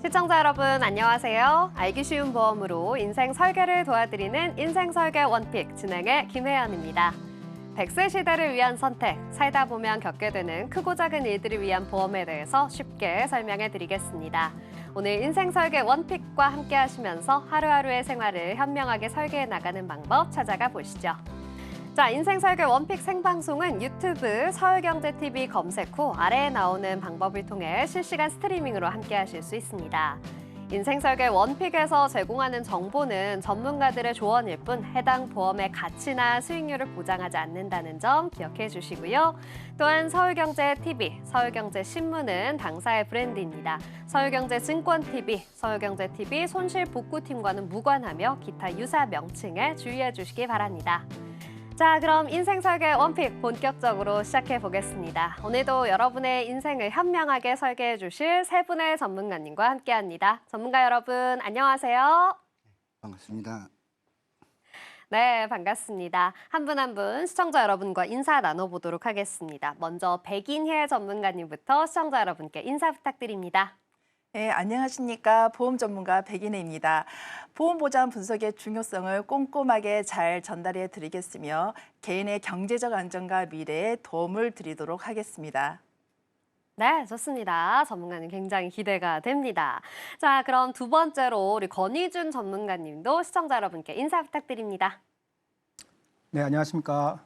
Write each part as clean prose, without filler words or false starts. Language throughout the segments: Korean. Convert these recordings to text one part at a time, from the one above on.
시청자 여러분 안녕하세요. 알기 쉬운 보험으로 인생 설계를 도와드리는 인생설계 원픽 진행의 김혜연입니다. 100세 시대를 위한 선택, 살다 보면 겪게 되는 크고 작은 일들을 위한 보험에 대해서 쉽게 설명해 드리겠습니다. 오늘 인생설계 원픽과 함께 하시면서 하루하루의 생활을 현명하게 설계해 나가는 방법 찾아가 보시죠. 자, 인생설계 원픽 생방송은 유튜브 서울경제TV 검색 후 아래에 나오는 방법을 통해 실시간 스트리밍으로 함께 하실 수 있습니다. 인생설계 원픽에서 제공하는 정보는 전문가들의 조언일 뿐 해당 보험의 가치나 수익률을 보장하지 않는다는 점 기억해 주시고요. 또한 서울경제TV, 서울경제신문은 당사의 브랜드입니다. 서울경제증권TV, 서울경제TV 손실복구팀과는 무관하며 기타 유사 명칭에 주의해 주시기 바랍니다. 자, 그럼 인생설계 원픽 본격적으로 시작해 보겠습니다. 오늘도 여러분의 인생을 현명하게 설계해 주실 세 분의 전문가님과 함께합니다. 전문가 여러분, 안녕하세요. 반갑습니다. 네, 반갑습니다. 한 분 한 분 시청자 여러분과 인사 나눠보도록 하겠습니다. 먼저 백인혜 전문가님부터 시청자 여러분께 인사 부탁드립니다. 네, 안녕하십니까. 보험 전문가 백인혜입니다. 보험 보장 분석의 중요성을 꼼꼼하게 잘 전달해 드리겠으며 개인의 경제적 안정과 미래에 도움을 드리도록 하겠습니다. 네, 좋습니다. 전문가님 굉장히 기대가 됩니다. 자, 그럼 두 번째로 우리 권희준 전문가님도 시청자 여러분께 인사 부탁드립니다. 네, 안녕하십니까.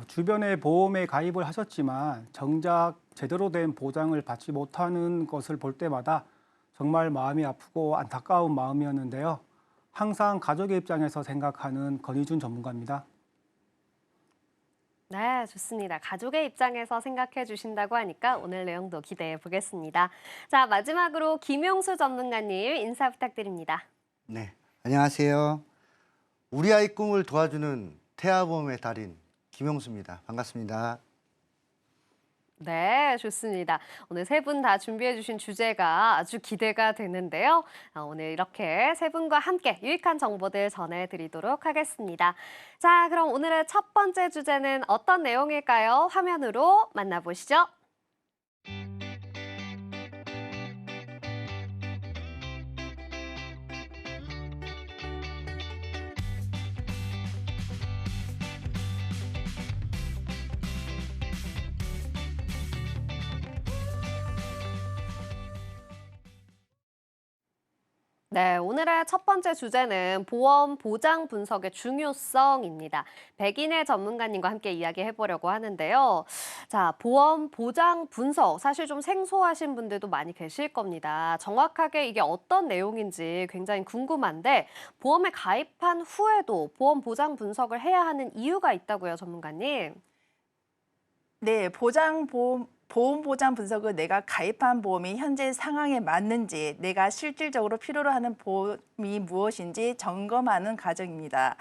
주변에 보험에 가입을 하셨지만 정작 제대로 된 보장을 받지 못하는 것을 볼 때마다 정말 마음이 아프고 안타까운 마음이었는데요. 항상 가족의 입장에서 생각하는 권희준 전문가입니다. 네, 좋습니다. 가족의 입장에서 생각해 주신다고 하니까 오늘 내용도 기대해 보겠습니다. 자, 마지막으로 김용수 전문가님 인사 부탁드립니다. 네, 안녕하세요. 우리 아이 꿈을 도와주는 태아보험의 달인 김용수입니다. 반갑습니다. 네, 좋습니다. 오늘 세 분 다 준비해 주신 주제가 아주 기대가 되는데요. 오늘 이렇게 세 분과 함께 유익한 정보들 전해드리도록 하겠습니다. 자, 그럼 오늘의 첫 번째 주제는 어떤 내용일까요? 화면으로 만나보시죠. 네, 오늘의 첫 번째 주제는 보험 보장 분석의 중요성입니다. 백인혜 전문가님과 함께 이야기해 보려고 하는데요. 자, 보험 보장 분석, 사실 좀 생소하신 분들도 많이 계실 겁니다. 정확하게 이게 어떤 내용인지 굉장히 궁금한데 보험에 가입한 후에도 보험 보장 분석을 해야 하는 이유가 있다고요, 전문가님? 네, 보험 보장 분석은 내가 가입한 보험이 현재 상황에 맞는지, 내가 실질적으로 필요로 하는 보험이 무엇인지 점검하는 과정입니다.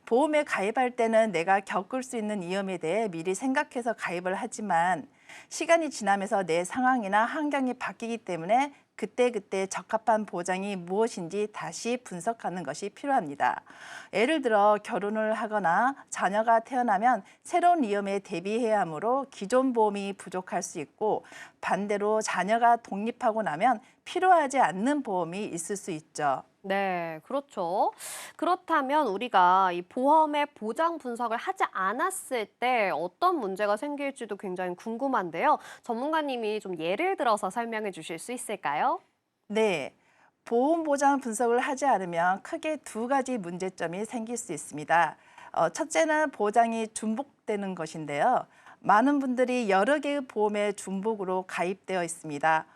보험에 가입할 때는 내가 겪을 수 있는 위험에 대해 미리 생각해서 가입을 하지만 시간이 지나면서 내 상황이나 환경이 바뀌기 때문에 그때그때 적합한 보장이 무엇인지 다시 분석하는 것이 필요합니다. 예를 들어 결혼을 하거나 자녀가 태어나면 새로운 위험에 대비해야 하므로 기존 보험이 부족할 수 있고, 반대로 자녀가 독립하고 나면 필요하지 않는 보험이 있을 수 있죠. 네, 그렇죠. 그렇다면 우리가 이 보험의 보장 분석을 하지 않았을 때 어떤 문제가 생길지도 굉장히 궁금한데요. 전문가님이 좀 예를 들어서 설명해 주실 수 있을까요? 네, 보험 보장 분석을 하지 않으면 크게 두 가지 문제점이 생길 수 있습니다. 첫째는 보장이 중복되는 것인데요. 많은 분들이 여러 개의 보험에 중복으로 가입되어 있습니다.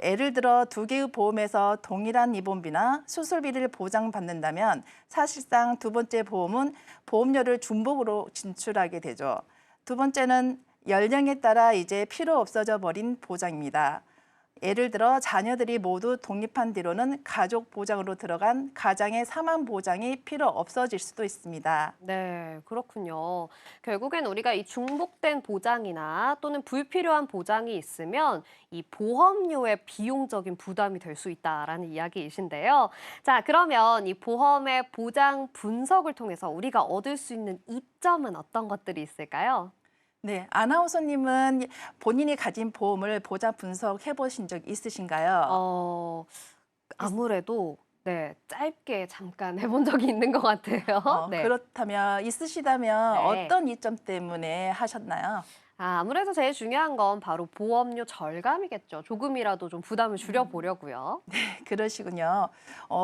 예를 들어 두 개의 보험에서 동일한 입원비나 수술비를 보장받는다면 사실상 두 번째 보험은 보험료를 중복으로 진출하게 되죠. 두 번째는 연령에 따라 이제 필요 없어져 버린 보장입니다. 예를 들어 자녀들이 모두 독립한 뒤로는 가족 보장으로 들어간 가장의 사망 보장이 필요 없어질 수도 있습니다. 네, 그렇군요. 결국엔 우리가 이 중복된 보장이나 또는 불필요한 보장이 있으면 이 보험료의 비용적인 부담이 될 수 있다라는 이야기이신데요. 자, 그러면 이 보험의 보장 분석을 통해서 우리가 얻을 수 있는 이점은 어떤 것들이 있을까요? 네, 아나운서님은 본인이 가진 보험을 보장 분석해 보신 적 있으신가요? 어, 아무래도 네, 짧게 잠깐 해본 적이 있는 것 같아요. 네. 그렇다면 있으시다면 네. 어떤 이점 때문에 하셨나요? 아무래도 제일 중요한 건 바로 보험료 절감이겠죠. 조금이라도 좀 부담을 줄여보려고요. 그러시군요.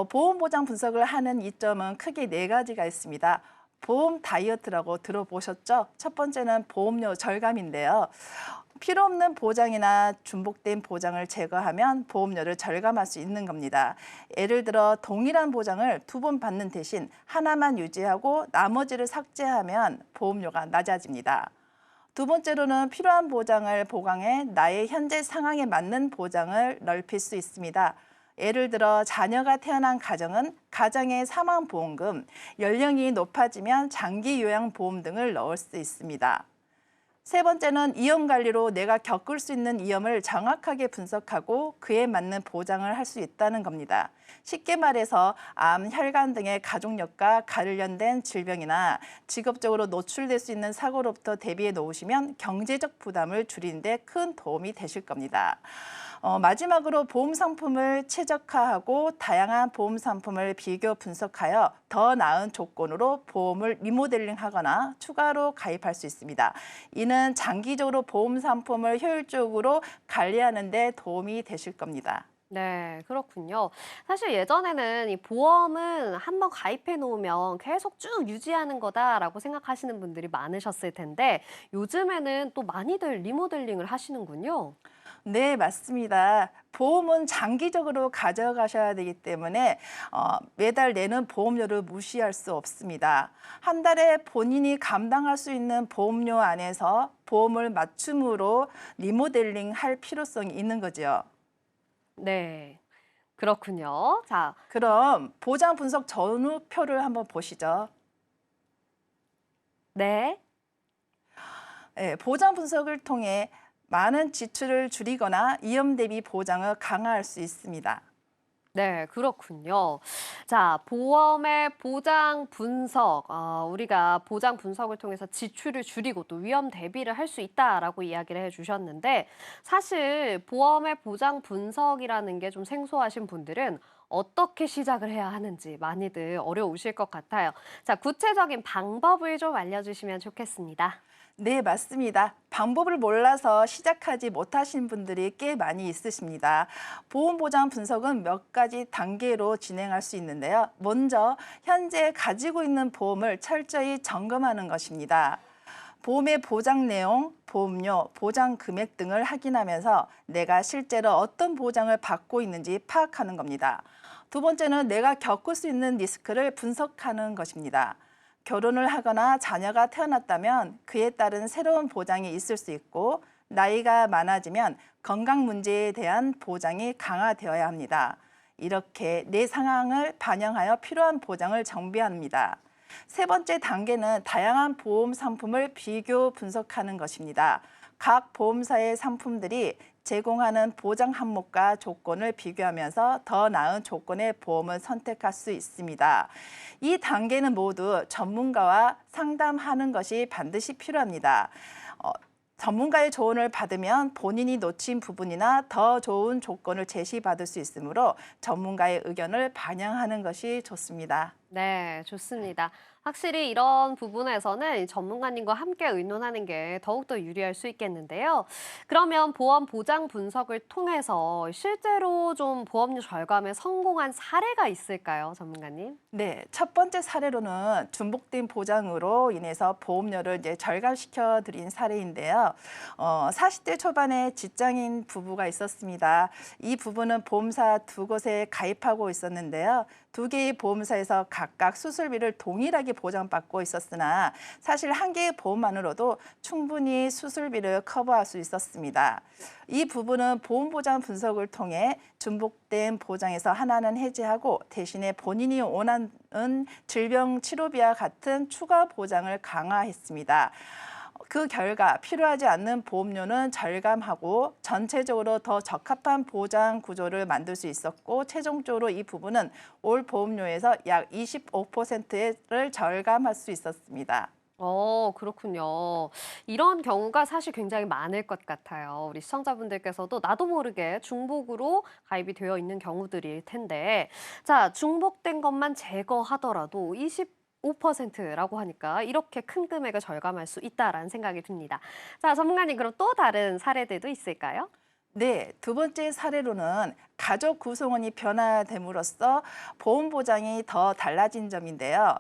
보험 보장 분석을 하는 이점은 크게 네 가지가 있습니다. 보험 다이어트라고 들어보셨죠? 첫 번째는 보험료 절감인데요. 필요 없는 보장이나 중복된 보장을 제거하면 보험료를 절감할 수 있는 겁니다. 예를 들어 동일한 보장을 2번 받는 대신 하나만 유지하고 나머지를 삭제하면 보험료가 낮아집니다. 두 번째로는 필요한 보장을 보강해 나의 현재 상황에 맞는 보장을 넓힐 수 있습니다. 예를 들어 자녀가 태어난 가정은 가정의 사망보험금, 연령이 높아지면 장기 요양보험 등을 넣을 수 있습니다. 세 번째는 위험 관리로 내가 겪을 수 있는 위험을 정확하게 분석하고 그에 맞는 보장을 할 수 있다는 겁니다. 쉽게 말해서 암, 혈관 등의 가족력과 관련된 질병이나 직업적으로 노출될 수 있는 사고로부터 대비해 놓으시면 경제적 부담을 줄이는 데 큰 도움이 되실 겁니다. 마지막으로 보험 상품을 최적화하고 다양한 보험 상품을 비교 분석하여 더 나은 조건으로 보험을 리모델링하거나 추가로 가입할 수 있습니다. 이는 장기적으로 보험 상품을 효율적으로 관리하는 데 도움이 되실 겁니다. 네, 그렇군요. 사실 예전에는 이 보험은 한번 가입해 놓으면 계속 쭉 유지하는 거다라고 생각하시는 분들이 많으셨을 텐데 요즘에는 또 많이들 리모델링을 하시는군요. 네, 맞습니다. 보험은 장기적으로 가져가셔야 되기 때문에 매달 내는 보험료를 무시할 수 없습니다. 한 달에 본인이 감당할 수 있는 보험료 안에서 보험을 맞춤으로 리모델링 할 필요성이 있는 거죠. 네, 그렇군요. 자, 그럼 보장 분석 전후표를 한번 보시죠. 네. 네, 보장 분석을 통해 많은 지출을 줄이거나 위험 대비 보장을 강화할 수 있습니다. 네, 그렇군요. 자, 보험의 보장 분석. 우리가 보장 분석을 통해서 지출을 줄이고 또 위험 대비를 할 수 있다라고 이야기를 해주셨는데, 사실 보험의 보장 분석이라는 게 좀 생소하신 분들은 어떻게 시작을 해야 하는지 많이들 어려우실 것 같아요. 자, 구체적인 방법을 좀 알려주시면 좋겠습니다. 네, 맞습니다. 방법을 몰라서 시작하지 못하신 분들이 꽤 많이 있으십니다. 보험 보장 분석은 몇 가지 단계로 진행할 수 있는데요. 먼저 현재 가지고 있는 보험을 철저히 점검하는 것입니다. 보험의 보장 내용, 보험료, 보장 금액 등을 확인하면서 내가 실제로 어떤 보장을 받고 있는지 파악하는 겁니다. 두 번째는 내가 겪을 수 있는 리스크를 분석하는 것입니다. 결혼을 하거나 자녀가 태어났다면 그에 따른 새로운 보장이 있을 수 있고 나이가 많아지면 건강 문제에 대한 보장이 강화되어야 합니다. 이렇게 내 상황을 반영하여 필요한 보장을 정비합니다. 세 번째 단계는 다양한 보험 상품을 비교 분석하는 것입니다. 각 보험사의 상품들이 제공하는 보장 항목과 조건을 비교하면서 더 나은 조건의 보험을 선택할 수 있습니다. 이 단계는 모두 전문가와 상담하는 것이 반드시 필요합니다. 전문가의 조언을 받으면 본인이 놓친 부분이나 더 좋은 조건을 제시받을 수 있으므로 전문가의 의견을 반영하는 것이 좋습니다. 네, 좋습니다. 확실히 이런 부분에서는 전문가님과 함께 의논하는 게 더욱더 유리할 수 있겠는데요. 그러면 보험 보장 분석을 통해서 실제로 좀 보험료 절감에 성공한 사례가 있을까요, 전문가님? 네, 첫 번째 사례로는 중복된 보장으로 인해서 보험료를 절감시켜 드린 사례인데요. 40대 초반에 직장인 부부가 있었습니다. 이 부부는 보험사 두 곳에 가입하고 있었는데요. 두 개의 보험사에서 각각 수술비를 동일하게 보장받고 있었으나 사실 한 개의 보험만으로도 충분히 수술비를 커버할 수 있었습니다. 이 부분은 보험 보장 분석을 통해 중복된 보장에서 하나는 해지하고 대신에 본인이 원하는 질병 치료비와 같은 추가 보장을 강화했습니다. 그 결과 필요하지 않는 보험료는 절감하고 전체적으로 더 적합한 보장 구조를 만들 수 있었고 최종적으로 이 부분은 올 보험료에서 약 25%를 절감할 수 있었습니다. 그렇군요. 이런 경우가 사실 굉장히 많을 것 같아요. 우리 시청자분들께서도 나도 모르게 중복으로 가입이 되어 있는 경우들일 텐데, 자, 중복된 것만 제거하더라도 25%라고 하니까 이렇게 큰 금액을 절감할 수 있다라는 생각이 듭니다. 자, 전문가님, 그럼 또 다른 사례들도 있을까요? 네, 두 번째 사례로는 가족 구성원이 변화됨으로써 보험 보장이 더 달라진 점인데요.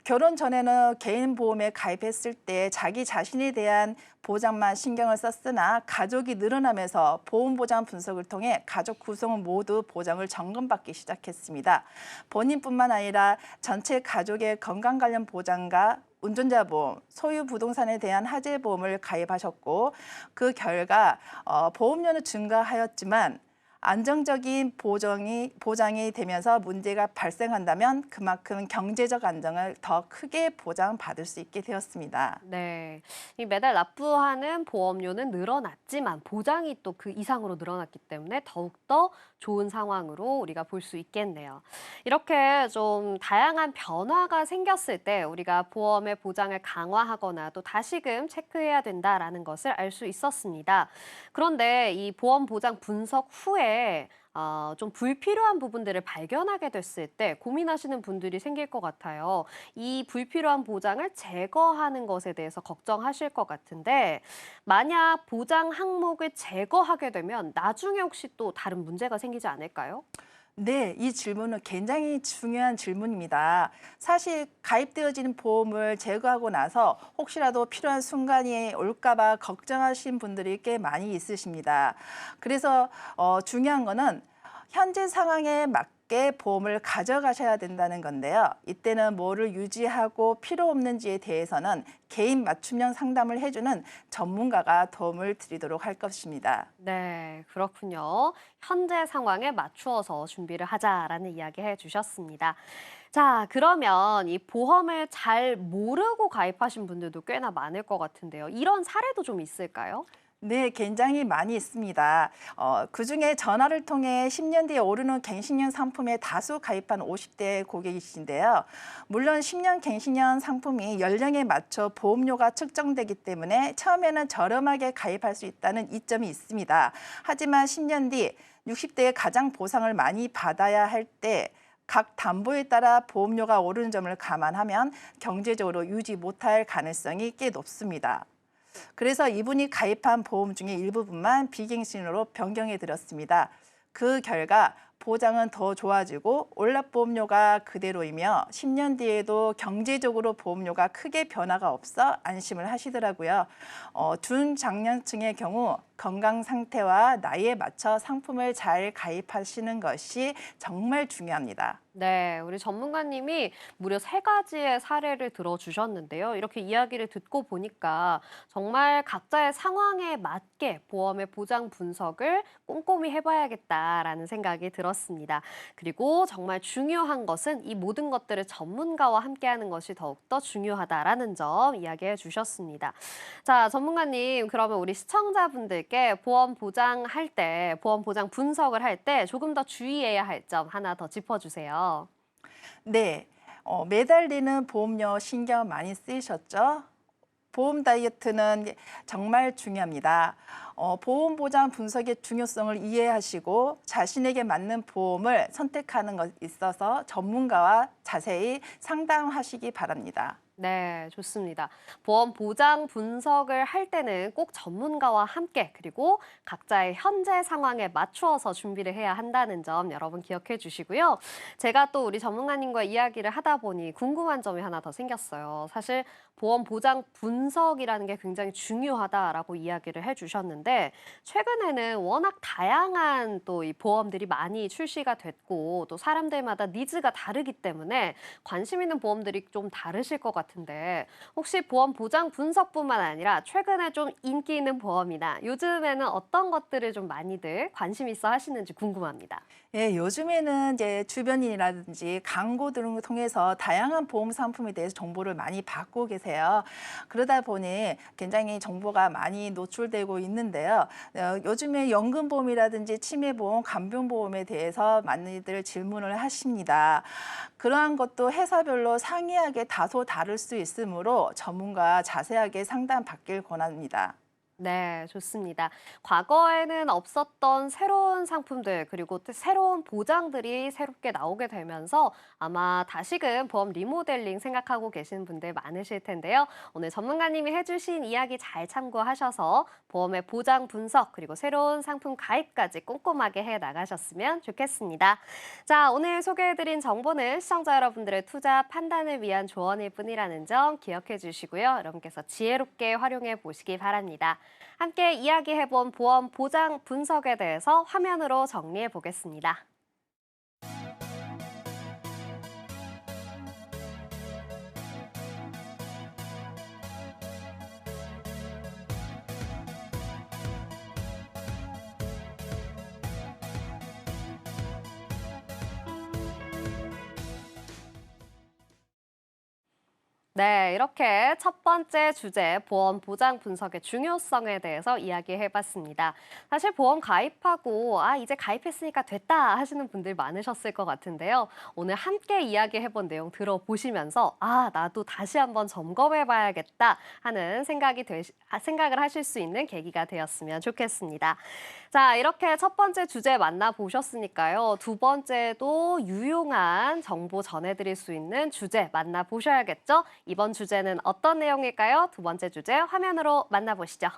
결혼 전에는 개인 보험에 가입했을 때 자기 자신에 대한 보장만 신경을 썼으나 가족이 늘어나면서 보험 보장 분석을 통해 가족 구성원 모두 보장을 점검받기 시작했습니다. 본인뿐만 아니라 전체 가족의 건강 관련 보장과 운전자 보험, 소유 부동산에 대한 화재 보험을 가입하셨고 그 결과 보험료는 증가하였지만 안정적인 보장이 되면서 문제가 발생한다면 그만큼 경제적 안정을 더 크게 보장받을 수 있게 되었습니다. 네. 이 매달 납부하는 보험료는 늘어났지만 보장이 또 그 이상으로 늘어났기 때문에 더욱더 좋은 상황으로 우리가 볼 수 있겠네요. 이렇게 좀 다양한 변화가 생겼을 때 우리가 보험의 보장을 강화하거나 또 다시금 체크해야 된다라는 것을 알 수 있었습니다. 그런데 이 보험 보장 분석 후에 좀 불필요한 부분들을 발견하게 됐을 때 고민하시는 분들이 생길 것 같아요. 이 불필요한 보장을 제거하는 것에 대해서 걱정하실 것 같은데 만약 보장 항목을 제거하게 되면 나중에 혹시 또 다른 문제가 생기지 않을까요? 네, 이 질문은 굉장히 중요한 질문입니다. 사실 가입되어지는 보험을 제거하고 나서 혹시라도 필요한 순간이 올까 봐 걱정하신 분들이 꽤 많이 있으십니다. 그래서 중요한 거는 현재 상황에 맞게 보험을 가져가셔야 된다는 건데요. 이때는 뭐를 유지하고 필요 없는지에 대해서는 개인 맞춤형 상담을 해주는 전문가가 도움을 드리도록 할 것입니다. 네, 그렇군요. 현재 상황에 맞추어서 준비를 하자라는 이야기 해주셨습니다. 자, 그러면 이 보험을 잘 모르고 가입하신 분들도 꽤나 많을 것 같은데요. 이런 사례도 좀 있을까요? 네, 굉장히 많이 있습니다. 그중에 전화를 통해 10년 뒤에 오르는 갱신형 상품에 다수 가입한 50대 고객이신데요. 물론 10년 갱신형 상품이 연령에 맞춰 보험료가 측정되기 때문에 처음에는 저렴하게 가입할 수 있다는 이점이 있습니다. 하지만 10년 뒤 60대에 가장 보상을 많이 받아야 할 때 각 담보에 따라 보험료가 오르는 점을 감안하면 경제적으로 유지 못할 가능성이 꽤 높습니다. 그래서 이분이 가입한 보험 중에 일부분만 비갱신으로 변경해 드렸습니다. 그 결과 보장은 더 좋아지고 올납보험료가 그대로이며 10년 뒤에도 경제적으로 보험료가 크게 변화가 없어 안심을 하시더라고요. 중장년층의 경우 건강 상태와 나이에 맞춰 상품을 잘 가입하시는 것이 정말 중요합니다. 네, 우리 전문가님이 무려 3가지의 사례를 들어주셨는데요. 이렇게 이야기를 듣고 보니까 정말 각자의 상황에 맞게 보험의 보장 분석을 꼼꼼히 해봐야겠다라는 생각이 들었습니다. 그리고 정말 중요한 것은 이 모든 것들을 전문가와 함께하는 것이 더욱더 중요하다라는 점 이야기해 주셨습니다. 자, 전문가님, 그러면 우리 시청자분들께 보험 보장할 때, 보험 보장 분석을 할 때 조금 더 주의해야 할 점 하나 더 짚어주세요. 네, 매달 내는 보험료 신경 많이 쓰이셨죠? 보험 다이어트는 정말 중요합니다. 보험 보장 분석의 중요성을 이해하시고 자신에게 맞는 보험을 선택하는 것에 있어서 전문가와 자세히 상담하시기 바랍니다. 네, 좋습니다. 보험 보장 분석을 할 때는 꼭 전문가와 함께 그리고 각자의 현재 상황에 맞추어서 준비를 해야 한다는 점 여러분 기억해 주시고요. 제가 또 우리 전문가님과 이야기를 하다 보니 궁금한 점이 하나 더 생겼어요. 사실 보험 보장 분석이라는 게 굉장히 중요하다라고 이야기를 해주셨는데 최근에는 워낙 다양한 또 이 보험들이 많이 출시가 됐고 또 사람들마다 니즈가 다르기 때문에 관심 있는 보험들이 좀 다르실 것 같은데 혹시 보험 보장 분석뿐만 아니라 최근에 좀 인기 있는 보험이나 요즘에는 어떤 것들을 좀 많이들 관심 있어 하시는지 궁금합니다. 예, 요즘에는 이제 주변인이라든지 광고 등을 통해서 다양한 보험 상품에 대해서 정보를 많이 받고 계세요. 그러다 보니 굉장히 정보가 많이 노출되고 있는데요. 요즘에 연금보험이라든지 치매보험, 간병보험에 대해서 많이들 질문을 하십니다. 그러한 것도 회사별로 상이하게 다소 다를 수 있으므로 전문가 자세하게 상담받길 권합니다. 네, 좋습니다. 과거에는 없었던 새로운 상품들, 그리고 또 새로운 보장들이 새롭게 나오게 되면서 아마 다시금 보험 리모델링 생각하고 계신 분들 많으실 텐데요. 오늘 전문가님이 해주신 이야기 잘 참고하셔서 보험의 보장 분석, 그리고 새로운 상품 가입까지 꼼꼼하게 해 나가셨으면 좋겠습니다. 자, 오늘 소개해드린 정보는 시청자 여러분들의 투자 판단을 위한 조언일 뿐이라는 점 기억해 주시고요. 여러분께서 지혜롭게 활용해 보시기 바랍니다. 함께 이야기해본 보험 보장 분석에 대해서 화면으로 정리해 보겠습니다. 네, 이렇게 첫 번째 주제 보험 보장 분석의 중요성에 대해서 이야기해봤습니다. 사실 보험 가입하고 이제 가입했으니까 됐다 하시는 분들 많으셨을 것 같은데요. 오늘 함께 이야기해본 내용 들어보시면서 나도 다시 한번 점검해봐야겠다 하는 생각을 하실 수 있는 계기가 되었으면 좋겠습니다. 자, 이렇게 첫 번째 주제 만나보셨으니까요. 두 번째도 유용한 정보 전해드릴 수 있는 주제 만나보셔야겠죠? 이번 주제는 어떤 내용일까요? 두 번째 주제 화면으로 만나보시죠.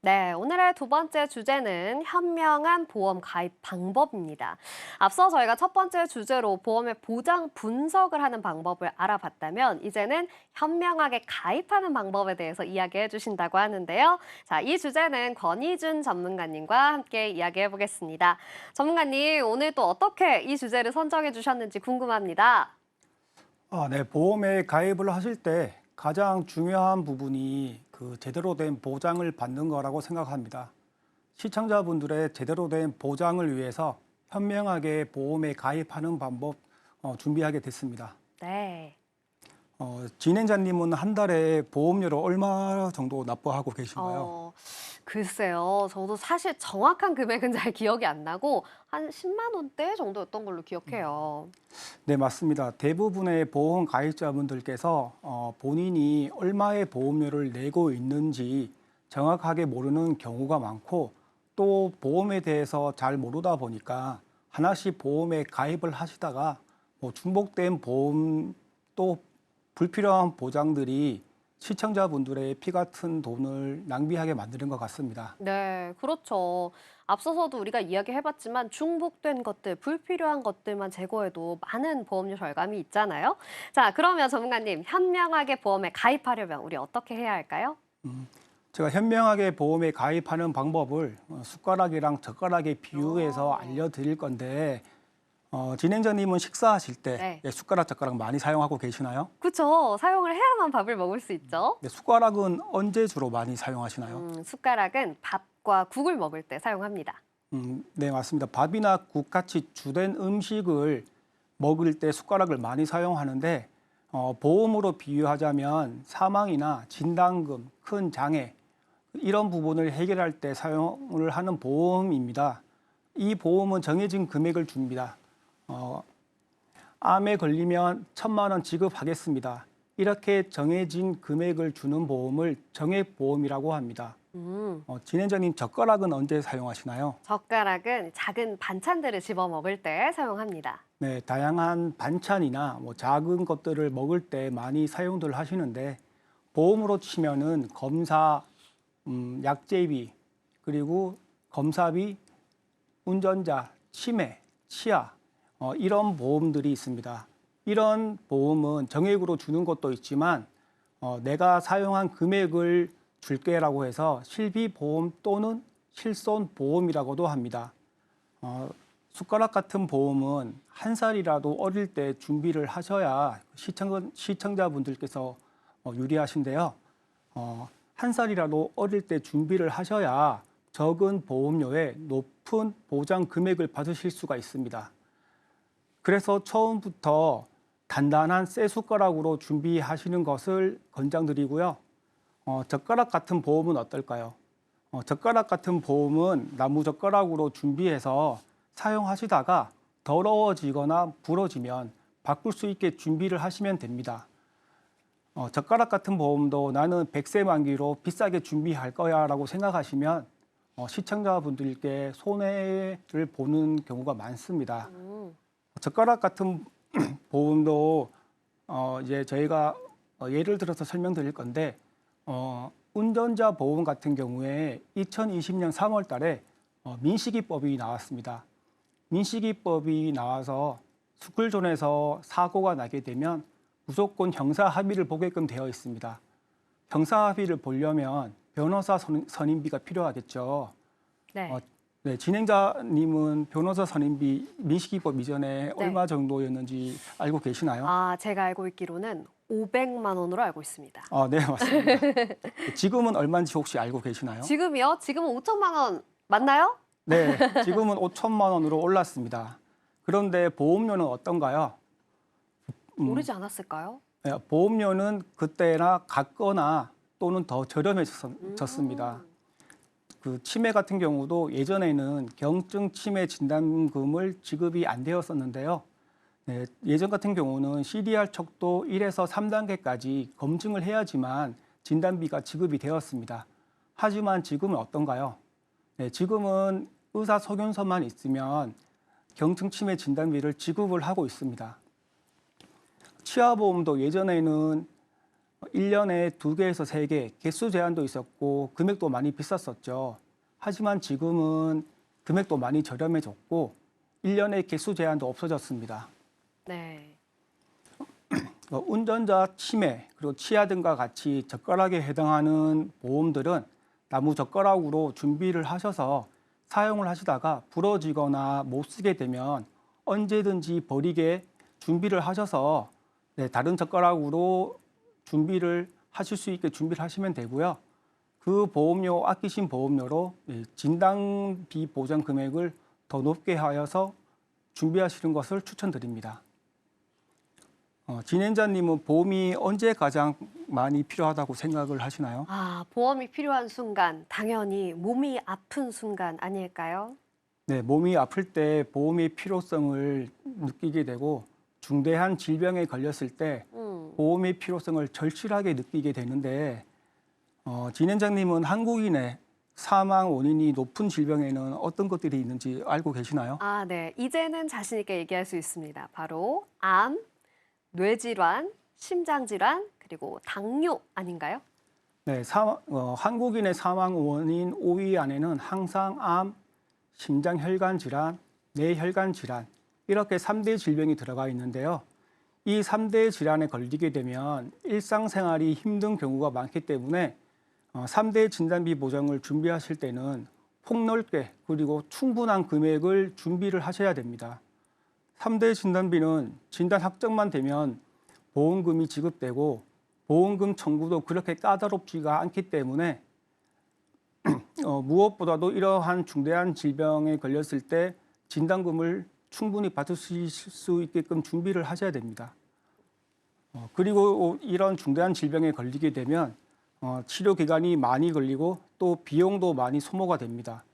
네, 오늘의 두 번째 주제는 현명한 보험 가입 방법입니다. 앞서 저희가 첫 번째 주제로 보험의 보장 분석을 하는 방법을 알아봤다면 이제는 현명하게 가입하는 방법에 대해서 이야기해 주신다고 하는데요. 자, 이 주제는 권희준 전문가님과 함께 이야기해 보겠습니다. 전문가님, 오늘 또 어떻게 이 주제를 선정해 주셨는지 궁금합니다. 네, 보험에 가입을 하실 때 가장 중요한 부분이 그 제대로 된 보장을 받는 거라고 생각합니다. 시청자분들의 제대로 된 보장을 위해서 현명하게 보험에 가입하는 방법 준비하게 됐습니다. 네. 진행자님은 한 달에 보험료를 얼마 정도 납부하고 계신가요? 글쎄요. 저도 사실 정확한 금액은 잘 기억이 안 나고 한 10만 원대 정도였던 걸로 기억해요. 네, 맞습니다. 대부분의 보험 가입자분들께서 본인이 얼마의 보험료를 내고 있는지 정확하게 모르는 경우가 많고 또 보험에 대해서 잘 모르다 보니까 하나씩 보험에 가입을 하시다가 중복된 보험 또 불필요한 보장들이 시청자분들의 피 같은 돈을 낭비하게 만드는 것 같습니다. 네, 그렇죠. 앞서서도 우리가 이야기해봤지만 중복된 것들, 불필요한 것들만 제거해도 많은 보험료 절감이 있잖아요. 자, 그러면 전문가님, 현명하게 보험에 가입하려면 우리 어떻게 해야 할까요? 제가 현명하게 보험에 가입하는 방법을 숟가락이랑 젓가락에 비유해서 알려드릴 건데 진행자님은 식사하실 때 네. 숟가락, 젓가락 많이 사용하고 계시나요? 그렇죠. 사용을 해야만 밥을 먹을 수 있죠. 네, 숟가락은 언제 주로 많이 사용하시나요? 숟가락은 밥과 국을 먹을 때 사용합니다. 네, 맞습니다. 밥이나 국같이 주된 음식을 먹을 때 숟가락을 많이 사용하는데 보험으로 비유하자면 사망이나 진단금, 큰 장애 이런 부분을 해결할 때 사용을 하는 보험입니다. 이 보험은 정해진 금액을 줍니다. 암에 걸리면 1,000만 원 지급하겠습니다. 이렇게 정해진 금액을 주는 보험을 정액보험이라고 합니다. 진행자님, 젓가락은 언제 사용하시나요? 젓가락은 작은 반찬들을 집어 먹을 때 사용합니다. 네, 다양한 반찬이나 작은 것들을 먹을 때 많이 사용들 하시는데 보험으로 치면은 검사, 약제비, 그리고 검사비, 운전자, 치매, 치아 이런 보험들이 있습니다. 이런 보험은 정액으로 주는 것도 있지만 내가 사용한 금액을 줄게라고 해서 실비보험 또는 실손보험이라고도 합니다. 숟가락 같은 보험은 한 살이라도 어릴 때 준비를 하셔야 시청자분들께서 유리하신데요. 한 살이라도 어릴 때 준비를 하셔야 적은 보험료에 높은 보장 금액을 받으실 수가 있습니다. 그래서 처음부터 단단한 쇠 숟가락으로 준비하시는 것을 권장드리고요. 젓가락 같은 보험은 어떨까요? 젓가락 같은 보험은 나무 젓가락으로 준비해서 사용하시다가 더러워지거나 부러지면 바꿀 수 있게 준비를 하시면 됩니다. 젓가락 같은 보험도 나는 100세 만기로 비싸게 준비할 거야 라고 생각하시면 시청자분들께 손해를 보는 경우가 많습니다. 젓가락 같은 보험도 이제 저희가 예를 들어서 설명드릴 건데 운전자 보험 같은 경우에 2020년 3월 달에 민식이법이 나왔습니다. 민식이법이 나와서 스쿨존에서 사고가 나게 되면 무조건 형사 합의를 보게끔 되어 있습니다. 형사 합의를 보려면 변호사 선임비가 필요하겠죠. 네. 네, 진행자님은 변호사 선임비 민식이법 이전에 네. 얼마 정도였는지 알고 계시나요? 아, 제가 알고 있기로는 500만 원으로 알고 있습니다. 네, 맞습니다. 지금은 얼마인지 혹시 알고 계시나요? 지금이요? 지금은 5천만 원 맞나요? 네, 지금은 5천만 원으로 올랐습니다. 그런데 보험료는 어떤가요? 오르지 않았을까요? 네, 보험료는 그때나 같거나 또는 더 저렴해졌습니다. 그 치매 같은 경우도 예전에는 경증 치매 진단금을 지급이 안 되었었는데요. 네, 예전 같은 경우는 CDR 척도 1에서 3단계까지 검증을 해야지만 진단비가 지급이 되었습니다. 하지만 지금은 어떤가요? 네, 지금은 의사 소견서만 있으면 경증 치매 진단비를 지급을 하고 있습니다. 치아보험도 예전에는 1년에 2개에서 3개, 개수 제한도 있었고 금액도 많이 비쌌었죠. 하지만 지금은 금액도 많이 저렴해졌고 1년에 개수 제한도 없어졌습니다. 네. 운전자 치매 그리고 치아 등과 같이 젓가락에 해당하는 보험들은 나무 젓가락으로 준비를 하셔서 사용을 하시다가 부러지거나 못 쓰게 되면 언제든지 버리게 준비를 하셔서 다른 젓가락으로 준비를 하실 수 있게 준비를 하시면 되고요. 그 보험료, 아끼신 보험료로 진단비 보장 금액을 더 높게 하여서 준비하시는 것을 추천드립니다. 진행자님은 보험이 언제 가장 많이 필요하다고 생각을 하시나요? 아, 보험이 필요한 순간, 당연히 몸이 아픈 순간 아닐까요? 네, 몸이 아플 때 보험의 필요성을 느끼게 되고 중대한 질병에 걸렸을 때 보험의 필요성을 절실하게 느끼게 되는데 진행자님은 한국인의 사망 원인이 높은 질병에는 어떤 것들이 있는지 알고 계시나요? 아, 네. 이제는 자신 있게 얘기할 수 있습니다. 바로 암, 뇌질환, 심장질환, 그리고 당뇨 아닌가요? 네, 한국인의 사망 원인 5위 안에는 항상 암, 심장혈관 질환, 뇌혈관 질환 이렇게 3대 질병이 들어가 있는데요. 이 3대 질환에 걸리게 되면 일상생활이 힘든 경우가 많기 때문에 3대 진단비 보장을 준비하실 때는 폭넓게 그리고 충분한 금액을 준비를 하셔야 됩니다. 3대 진단비는 진단 확정만 되면 보험금이 지급되고 보험금 청구도 그렇게 까다롭지가 않기 때문에 무엇보다도 이러한 중대한 질병에 걸렸을 때 진단금을 충분히 받으실 수 있게끔 준비를 하셔야 됩니다. 그리고 이런 중대한 질병에 걸리게 되면 치료 기간이 많이 걸리고 또 비용도 많이 소모가 됩니다.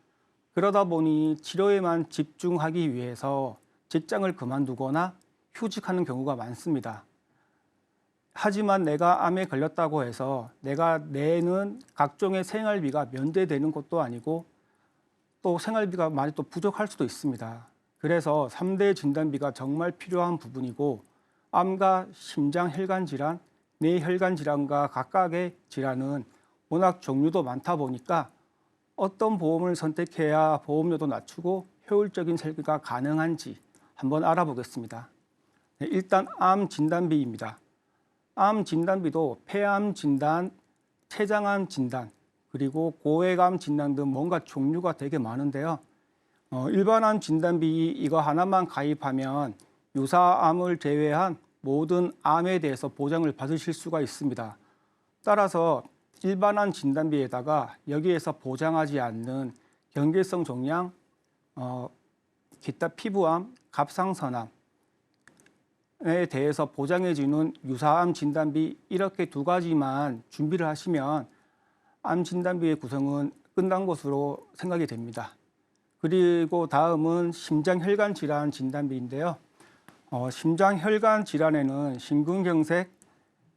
그러다 보니 치료에만 집중하기 위해서 직장을 그만두거나 휴직하는 경우가 많습니다. 하지만 내가 암에 걸렸다고 해서 내가 내는 각종의 생활비가 면제되는 것도 아니고 또 생활비가 많이 또 부족할 수도 있습니다. 그래서 3대 진단비가 정말 필요한 부분이고 암과 심장 혈관 질환, 뇌혈관 질환과 각각의 질환은 워낙 종류도 많다 보니까 어떤 보험을 선택해야 보험료도 낮추고 효율적인 설계가 가능한지 한번 알아보겠습니다. 일단 암 진단비입니다. 암 진단비도 폐암 진단, 췌장암 진단, 그리고 고해감 진단 등 뭔가 종류가 되게 많은데요. 일반암 진단비 이거 하나만 가입하면 유사암을 제외한 모든 암에 대해서 보장을 받으실 수가 있습니다. 따라서 일반암 진단비에다가 여기에서 보장하지 않는 경계성 종양, 기타 피부암, 갑상선암에 대해서 보장해주는 유사암 진단비 이렇게 두 가지만 준비를 하시면 암 진단비의 구성은 끝난 것으로 생각이 됩니다. 그리고 다음은 심장혈관 질환 진단비인데요. 심장혈관 질환에는 심근경색,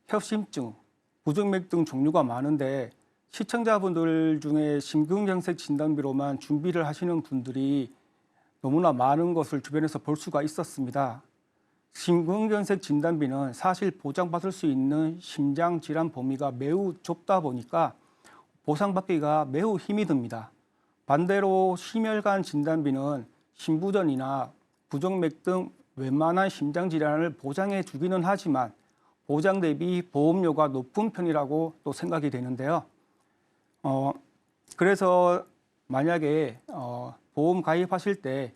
협심증, 부정맥 등 종류가 많은데 시청자분들 중에 심근경색 진단비로만 준비를 하시는 분들이 너무나 많은 것을 주변에서 볼 수가 있었습니다. 심근경색 진단비는 사실 보장받을 수 있는 심장질환 범위가 매우 좁다 보니까 보상받기가 매우 힘이 듭니다. 반대로 심혈관 진단비는 심부전이나 부정맥 등 웬만한 심장질환을 보장해 주기는 하지만 보장 대비 보험료가 높은 편이라고 또 생각이 되는데요. 그래서 만약에 보험 가입하실 때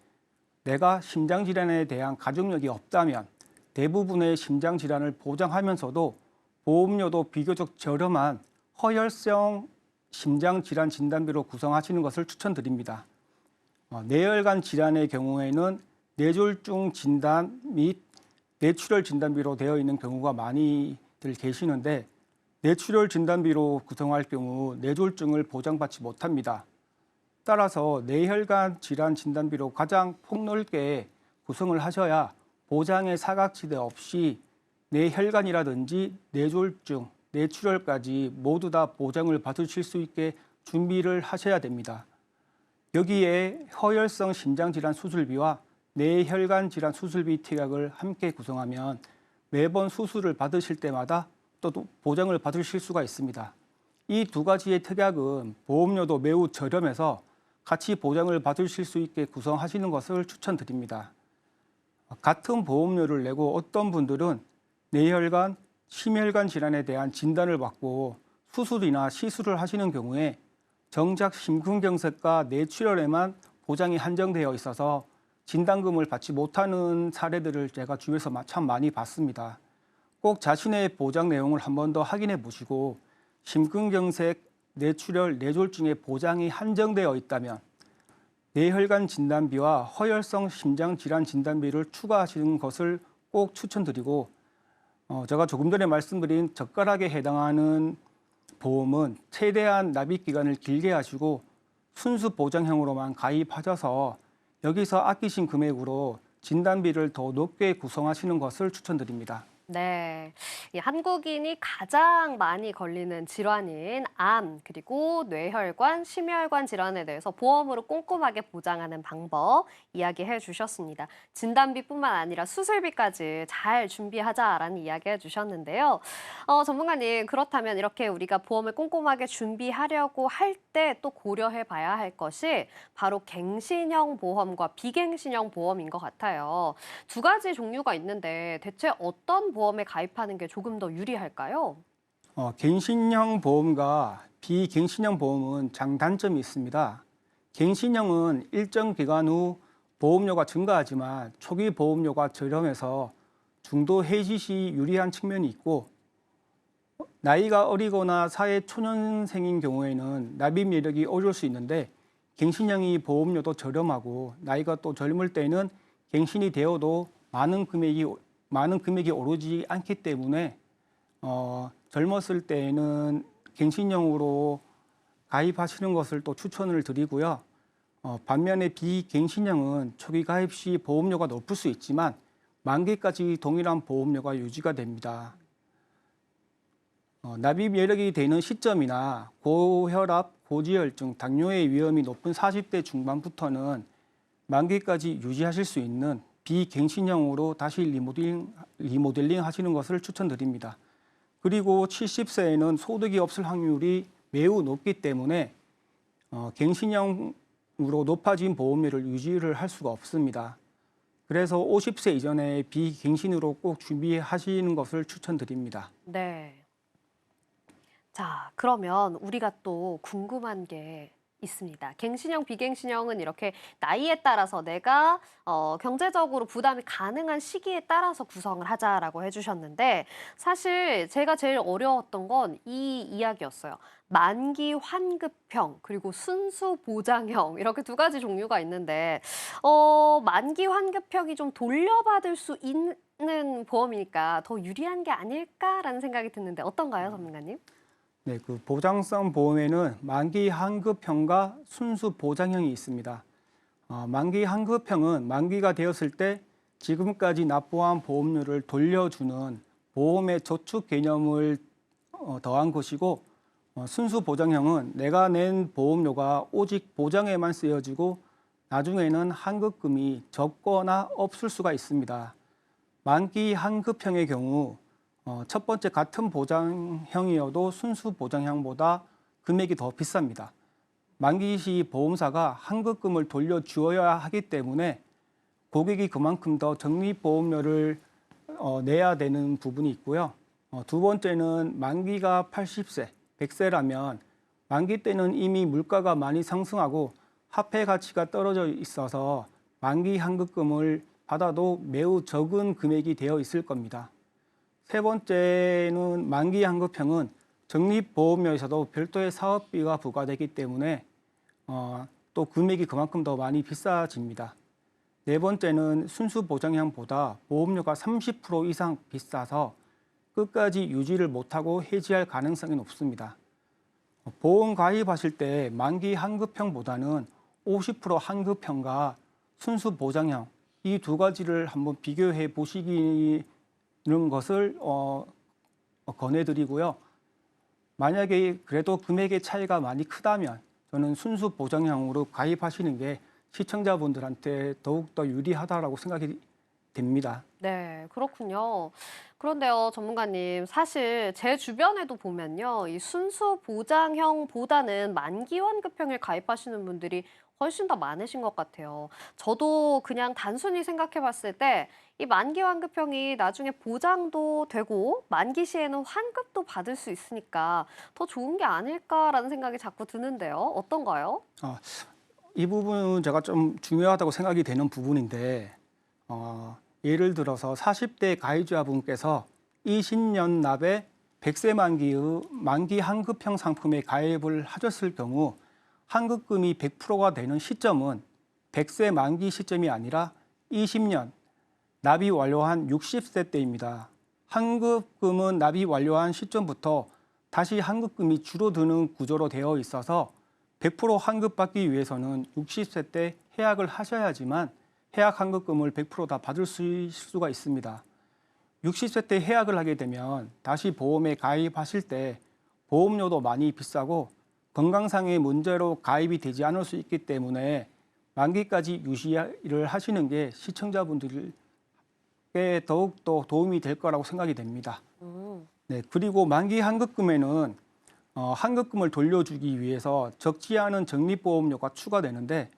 내가 심장질환에 대한 가족력이 없다면 대부분의 심장질환을 보장하면서도 보험료도 비교적 저렴한 허혈성 심장질환 진단비로 구성하시는 것을 추천드립니다. 뇌혈관 질환의 경우에는 뇌졸중 진단 및 뇌출혈 진단비로 되어 있는 경우가 많이들 계시는데 뇌출혈 진단비로 구성할 경우 뇌졸중을 보장받지 못합니다. 따라서 뇌혈관 질환 진단비로 가장 폭넓게 구성을 하셔야 보장의 사각지대 없이 뇌혈관이라든지 뇌졸중, 뇌출혈까지 모두 다 보장을 받으실 수 있게 준비를 하셔야 됩니다. 여기에 허혈성 심장질환 수술비와 뇌혈관 질환 수술비 특약을 함께 구성하면 매번 수술을 받으실 때마다 또 보장을 받으실 수가 있습니다. 이 두 가지의 특약은 보험료도 매우 저렴해서 같이 보장을 받으실 수 있게 구성하시는 것을 추천드립니다. 같은 보험료를 내고 어떤 분들은 뇌혈관, 심혈관 질환에 대한 진단을 받고 수술이나 시술을 하시는 경우에 정작 심근경색과 뇌출혈에만 보장이 한정되어 있어서 진단금을 받지 못하는 사례들을 제가 주위에서 참 많이 봤습니다. 꼭 자신의 보장 내용을 한 번 더 확인해 보시고 심근경색, 뇌출혈, 뇌졸중의 보장이 한정되어 있다면 뇌혈관 진단비와 허혈성 심장질환 진단비를 추가하시는 것을 꼭 추천드리고 제가 조금 전에 말씀드린 젓가락에 해당하는 보험은 최대한 납입 기간을 길게 하시고 순수 보장형으로만 가입하셔서 여기서 아끼신 금액으로 진단비를 더 높게 구성하시는 것을 추천드립니다. 네, 이 한국인이 가장 많이 걸리는 질환인 암, 그리고 뇌혈관, 심혈관 질환에 대해서 보험으로 꼼꼼하게 보장하는 방법 이야기해 주셨습니다. 진단비뿐만 아니라 수술비까지 잘 준비하자라는 이야기해 주셨는데요. 전문가님, 그렇다면 이렇게 우리가 보험을 꼼꼼하게 준비하려고 할 때 또 고려해 봐야 할 것이 바로 갱신형 보험과 비갱신형 보험인 것 같아요. 두 가지 종류가 있는데 대체 어떤 보험에 가입하는 게 조금 더 유리할까요? 갱신형 보험과 비갱신형 보험은 장단점이 있습니다. 갱신형은 일정 기간 후 보험료가 증가하지만 초기 보험료가 저렴해서 중도 해지 시 유리한 측면이 있고 나이가 어리거나 사회 초년생인 경우에는 납입 여력이 어려울 수 있는데 갱신형이 보험료도 저렴하고 나이가 또 젊을 때는 갱신이 되어도 많은 금액이 오르지 않기 때문에 젊었을 때에는 갱신형으로 가입하시는 것을 또 추천을 드리고요. 반면에 비갱신형은 초기 가입 시 보험료가 높을 수 있지만 만기까지 동일한 보험료가 유지가 됩니다. 납입 여력이 되는 시점이나 고혈압, 고지혈증, 당뇨의 위험이 높은 40대 중반부터는 만기까지 유지하실 수 있는 비갱신형으로 다시 리모델링 하시는 것을 추천드립니다. 그리고 70세에는 소득이 없을 확률이 매우 높기 때문에 갱신형으로 높아진 보험료를 유지를 할 수가 없습니다. 그래서 50세 이전에 비갱신으로 꼭 준비하시는 것을 추천드립니다. 네. 자, 그러면 우리가 또 궁금한 게 있습니다. 갱신형, 비갱신형은 이렇게 나이에 따라서 내가 경제적으로 부담이 가능한 시기에 따라서 구성을 하자라고 해주셨는데 사실 제가 제일 어려웠던 건 이 이야기였어요. 만기 환급형 그리고 순수 보장형 이렇게 두 가지 종류가 있는데 만기 환급형이 좀 돌려받을 수 있는 보험이니까 더 유리한 게 아닐까라는 생각이 드는데 어떤가요, 전문가님? 네, 그 보장성 보험에는 만기 환급형과 순수 보장형이 있습니다. 만기 환급형은 만기가 되었을 때 지금까지 납부한 보험료를 돌려주는 보험의 저축 개념을 더한 것이고 순수 보장형은 내가 낸 보험료가 오직 보장에만 쓰여지고 나중에는 환급금이 적거나 없을 수가 있습니다. 만기 환급형의 경우 첫 번째 같은 보장형이어도 순수 보장형보다 금액이 더 비쌉니다. 만기 시 보험사가 환급금을 돌려주어야 하기 때문에 고객이 그만큼 더 적립보험료를 내야 되는 부분이 있고요. 두 번째는 만기가 80세, 100세라면 만기 때는 이미 물가가 많이 상승하고 화폐 가치가 떨어져 있어서 만기 환급금을 받아도 매우 적은 금액이 되어 있을 겁니다. 세 번째는 만기 환급형은 적립보험료에서도 별도의 사업비가 부과되기 때문에 또 금액이 그만큼 더 많이 비싸집니다. 네 번째는 순수 보장형보다 보험료가 30% 이상 비싸서 끝까지 유지를 못하고 해지할 가능성이 높습니다. 보험 가입하실 때 만기 환급형보다는 50% 환급형과 순수 보장형 이 두 가지를 한번 비교해 보시기는 것을 권해드리고요. 만약에 그래도 금액의 차이가 많이 크다면 저는 순수 보장형으로 가입하시는 게 시청자분들한테 더욱더 유리하다라고 생각이 됩니다. 네, 그렇군요. 그런데요, 전문가님, 사실 제 주변에도 보면요, 이 순수 보장형보다는 만기 환급형을 가입하시는 분들이 훨씬 더 많으신 것 같아요. 저도 그냥 단순히 생각해 봤을 때 이 만기 환급형이 나중에 보장도 되고 만기 시에는 환급도 받을 수 있으니까 더 좋은 게 아닐까라는 생각이 자꾸 드는데요. 어떤가요? 이 부분은 제가 좀 중요하다고 생각이 되는 부분인데 예를 들어서 40대 가입자분께서 20년 납에 100세 만기의 만기 환급형 상품에 가입을 하셨을 경우 환급금이 100%가 되는 시점은 100세 만기 시점이 아니라 20년 납입 완료한 60세 때입니다. 환급금은 납입 완료한 시점부터 다시 환급금이 줄어드는 구조로 되어 있어서 100% 환급받기 위해서는 60세 때 해약을 하셔야지만 해약 환급금을 100% 다 받을 수가 있습니다. 60세 때 해약을 하게 되면 다시 보험에 가입하실 때 보험료도 많이 비싸고 건강상의 문제로 가입이 되지 않을 수 있기 때문에 만기까지 유지를 하시는 게 시청자분들께 더욱더 도움이 될 거라고 생각이 됩니다. 네, 그리고 만기 환급금에는 환급금을 돌려주기 위해서 적지 않은 적립보험료가 추가되는데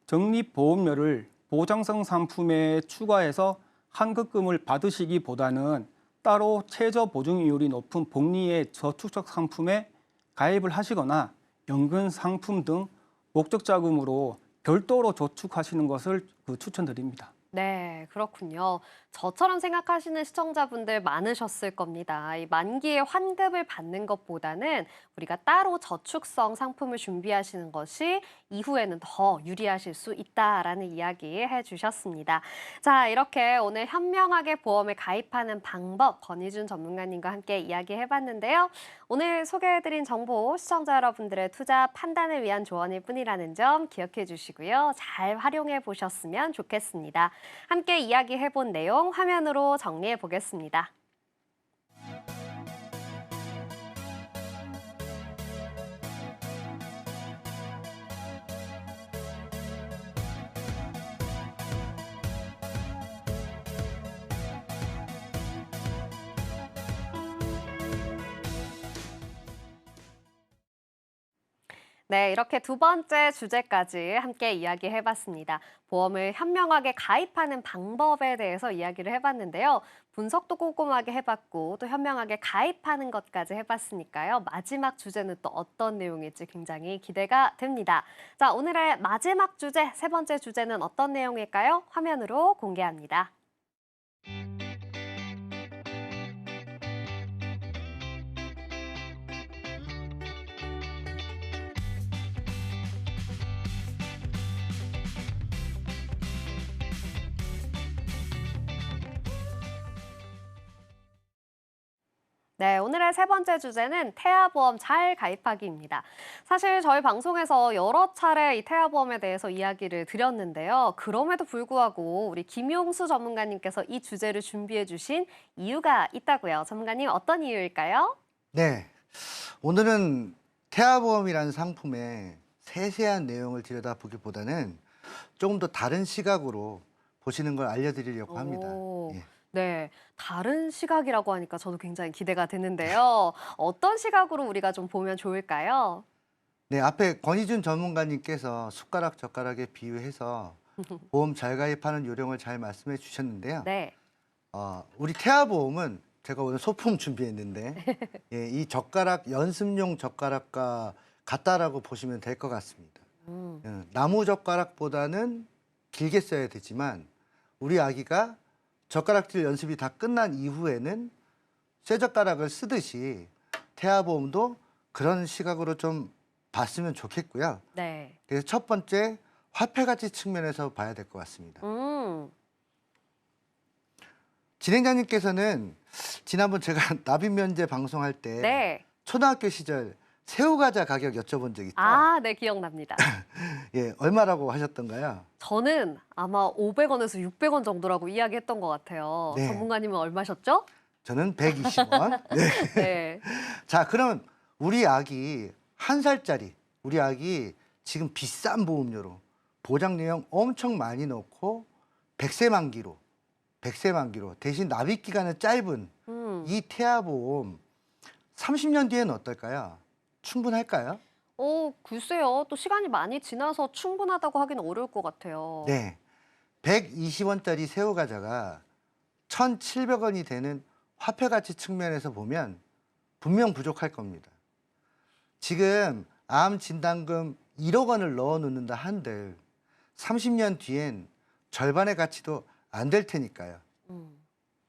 적립보험료를 보장성 상품에 추가해서 환급금을 받으시기보다는 따로 최저 보증이율이 높은 복리의 저축적 상품에 가입을 하시거나 연금 상품 등 목적 자금으로 별도로 저축하시는 것을 추천드립니다. 네, 그렇군요. 저처럼 생각하시는 시청자분들 많으셨을 겁니다. 이 만기에 환급을 받는 것보다는 우리가 따로 저축성 상품을 준비하시는 것이 이후에는 더 유리하실 수 있다라는 이야기 해주셨습니다. 자, 이렇게 오늘 현명하게 보험에 가입하는 방법 권희준 전문가님과 함께 이야기해봤는데요. 오늘 소개해드린 정보 시청자 여러분들의 투자 판단을 위한 조언일 뿐이라는 점 기억해 주시고요. 잘 활용해 보셨으면 좋겠습니다. 함께 이야기해본 내용 화면으로 정리해 보겠습니다. 네, 이렇게 두 번째 주제까지 함께 이야기해봤습니다. 보험을 현명하게 가입하는 방법에 대해서 이야기를 해봤는데요. 분석도 꼼꼼하게 해봤고 또 현명하게 가입하는 것까지 해봤으니까요. 마지막 주제는 또 어떤 내용일지 굉장히 기대가 됩니다. 자, 오늘의 마지막 주제, 세 번째 주제는 어떤 내용일까요? 화면으로 공개합니다. 네, 오늘의 세 번째 주제는 태아보험 잘 가입하기입니다. 사실 저희 방송에서 여러 차례 이 태아보험에 대해서 이야기를 드렸는데요. 그럼에도 불구하고 우리 김용수 전문가님께서 이 주제를 준비해 주신 이유가 있다고요. 전문가님, 어떤 이유일까요? 네, 오늘은 태아보험이라는 상품의 세세한 내용을 들여다보기보다는 조금 더 다른 시각으로 보시는 걸 알려드리려고 합니다. 오. 예. 네, 다른 시각이라고 하니까 저도 굉장히 기대가 되는데요. 어떤 시각으로 우리가 좀 보면 좋을까요? 네, 앞에 권희준 전문가님께서 숟가락 젓가락에 비유해서 보험 잘 가입하는 요령을 잘 말씀해 주셨는데요. 네. 우리 태아보험은 제가 오늘 소품 준비했는데 예, 이 젓가락 연습용 젓가락과 같다라고 보시면 될 것 같습니다. 나무 젓가락보다는 길게 써야 되지만 우리 아기가 젓가락질 연습이 다 끝난 이후에는 쇠젓가락을 쓰듯이 태아보험도 그런 시각으로 좀 봤으면 좋겠고요. 네. 그래서 첫 번째 화폐가치 측면에서 봐야 될 것 같습니다. 진행자님께서는 지난번 제가 나비면제 방송할 때 네. 초등학교 시절 새우과자 가격 여쭤본 적 있죠? 아, 네, 기억납니다. 예, 얼마라고 하셨던가요? 저는 아마 500원에서 600원 정도라고 이야기했던 것 같아요. 네. 전문가님은 얼마셨죠? 저는 120원. 네. 네. 자, 그럼 우리 아기 1살짜리, 우리 아기 지금 비싼 보험료로 보장 내용 엄청 많이 넣고 100세 만기로 대신 납입 기간은 짧은 이 태아보험 30년 뒤에는 어떨까요? 충분할까요? 글쎄요. 또 시간이 많이 지나서 충분하다고 하기는 어려울 것 같아요. 네. 120원짜리 새우과자가 1,700원이 되는 화폐 가치 측면에서 보면 분명 부족할 겁니다. 지금 암 진단금 1억 원을 넣어 놓는다 한들 30년 뒤엔 절반의 가치도 안 될 테니까요.